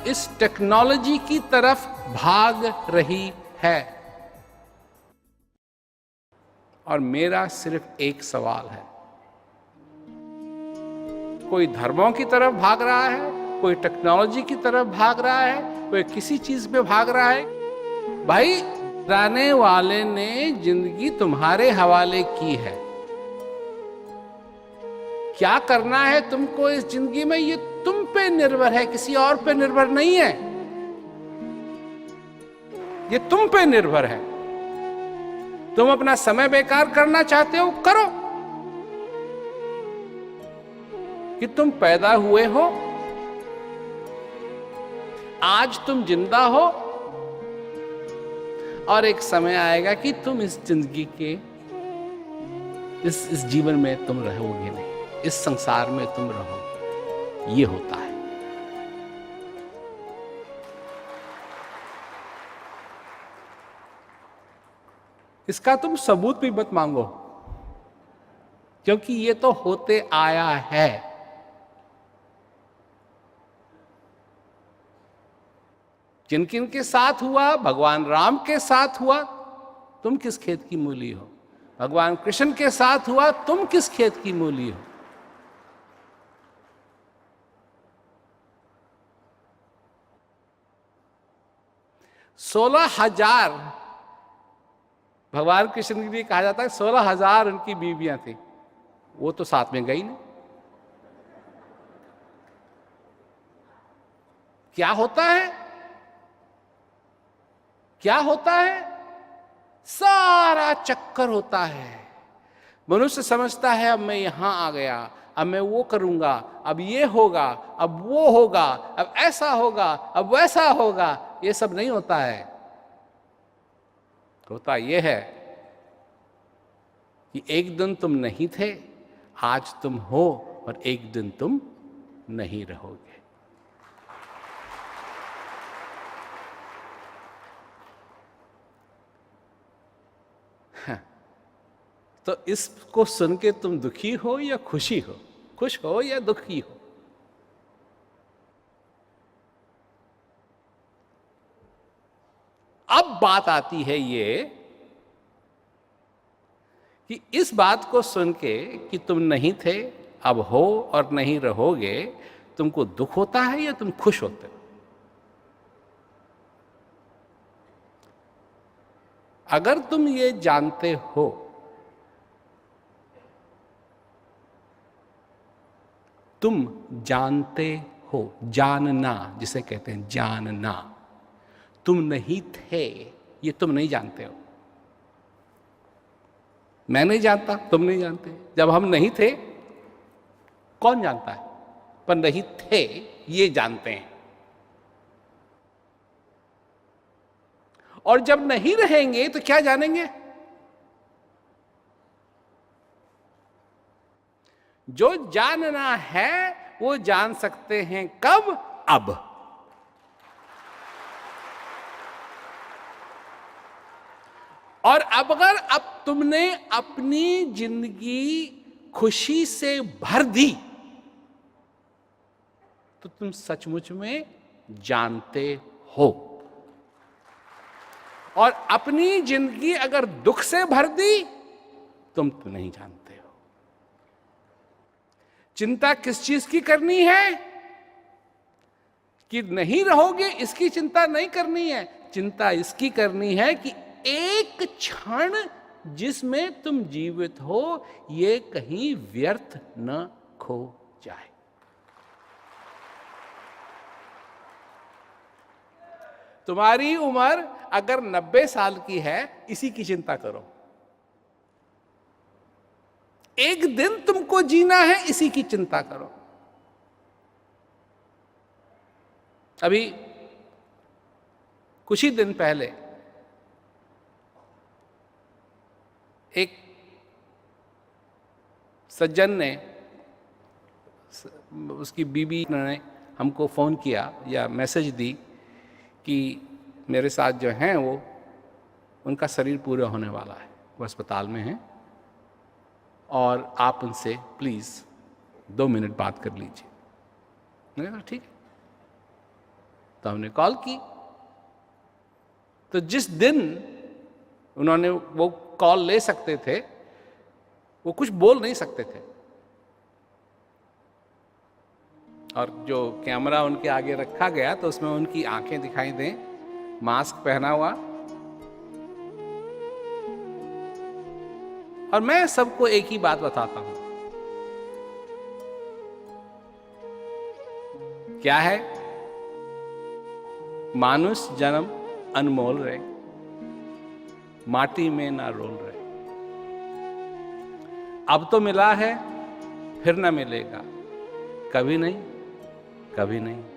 इस टेक्नोलॉजी की तरफ भाग रही है। और मेरा सिर्फ एक सवाल है, कोई धर्मों की तरफ भाग रहा है, कोई टेक्नोलॉजी की तरफ भाग रहा है, कोई किसी चीज पे भाग रहा है। भाई, डराने वाले ने जिंदगी तुम्हारे हवाले की है। क्या करना है तुमको इस जिंदगी में, ये तुम पे निर्भर है, किसी और पे निर्भर नहीं है। ये तुम पे निर्भर है। तुम अपना समय बेकार करना चाहते हो, करो। कि तुम पैदा हुए हो, आज तुम जिंदा हो, और एक समय आएगा कि तुम इस जिंदगी के इस जीवन में तुम रहोगे नहीं, इस संसार में तुम रहोगे। ये होता है। इसका तुम सबूत भी मत मांगो, क्योंकि ये तो होते आया है। जिन किन के साथ हुआ, भगवान राम के साथ हुआ, तुम किस खेत की मूली हो। भगवान कृष्ण के साथ हुआ, तुम किस खेत की मूली हो। सोलह हजार भगवान कृष्ण के लिए कहा जाता है, 16,000 उनकी बीवियां थी। वो तो साथ में गई नहीं। क्या होता है? क्या होता है? सारा चक्कर होता है। मनुष्य समझता है अब मैं यहां आ गया, अब मैं वो करूंगा, अब ये होगा, अब वो होगा, अब ऐसा होगा, अब वैसा होगा। ये सब नहीं होता है। होता ये है कि एक दिन तुम नहीं थे, आज तुम हो, और एक दिन तुम नहीं रहोगे। तो इसको सुन के तुम दुखी हो या खुशी हो, खुश हो या दुखी हो? अब बात आती है ये कि इस बात को सुन के कि तुम नहीं थे, अब हो और नहीं रहोगे, तुमको दुख होता है या तुम खुश होते हो? अगर तुम ये जानते हो, तुम जानते हो, जानना जिसे कहते हैं, जानना, तुम नहीं थे, ये तुम नहीं जानते हो। मैं नहीं जानता, तुम नहीं जानते। जब हम नहीं थे, कौन जानता है? पर नहीं थे ये जानते हैं। और जब नहीं रहेंगे तो क्या जानेंगे? जो जानना है वो जान सकते हैं कब? अब। और अब अगर अब तुमने अपनी जिंदगी खुशी से भर दी, तो तुम सचमुच में जानते हो। और अपनी जिंदगी अगर दुख से भर दी, तुम तो नहीं जानते हो। चिंता किस चीज की करनी है? कि नहीं रहोगे, इसकी चिंता नहीं करनी है। चिंता इसकी करनी है कि एक क्षण जिसमें तुम जीवित हो, ये कहीं व्यर्थ न खो जाए। तुम्हारी उम्र अगर 90 साल की है, इसी की चिंता करो। एक दिन तुमको जीना है, इसी की चिंता करो। अभी कुछ ही दिन पहले एक सज्जन ने, उसकी बीबी ने हमको फ़ोन किया या मैसेज दी कि मेरे साथ जो हैं वो, उनका शरीर पूरा होने वाला है, वो अस्पताल में हैं, और आप उनसे प्लीज़ 2 मिनट बात कर लीजिए। मैंने कहा ठीक है। तो हमने कॉल की। तो जिस दिन उन्होंने वो कॉल ले सकते थे, वो कुछ बोल नहीं सकते थे, और जो कैमरा उनके आगे रखा गया तो उसमें उनकी आंखें दिखाई दें, मास्क पहना हुआ। और मैं सबको एक ही बात बताता हूं, क्या है? मानुष जन्म अनमोल रहे, माटी में ना रोल रहे। अब तो मिला है, फिर ना मिलेगा, कभी नहीं, कभी नहीं।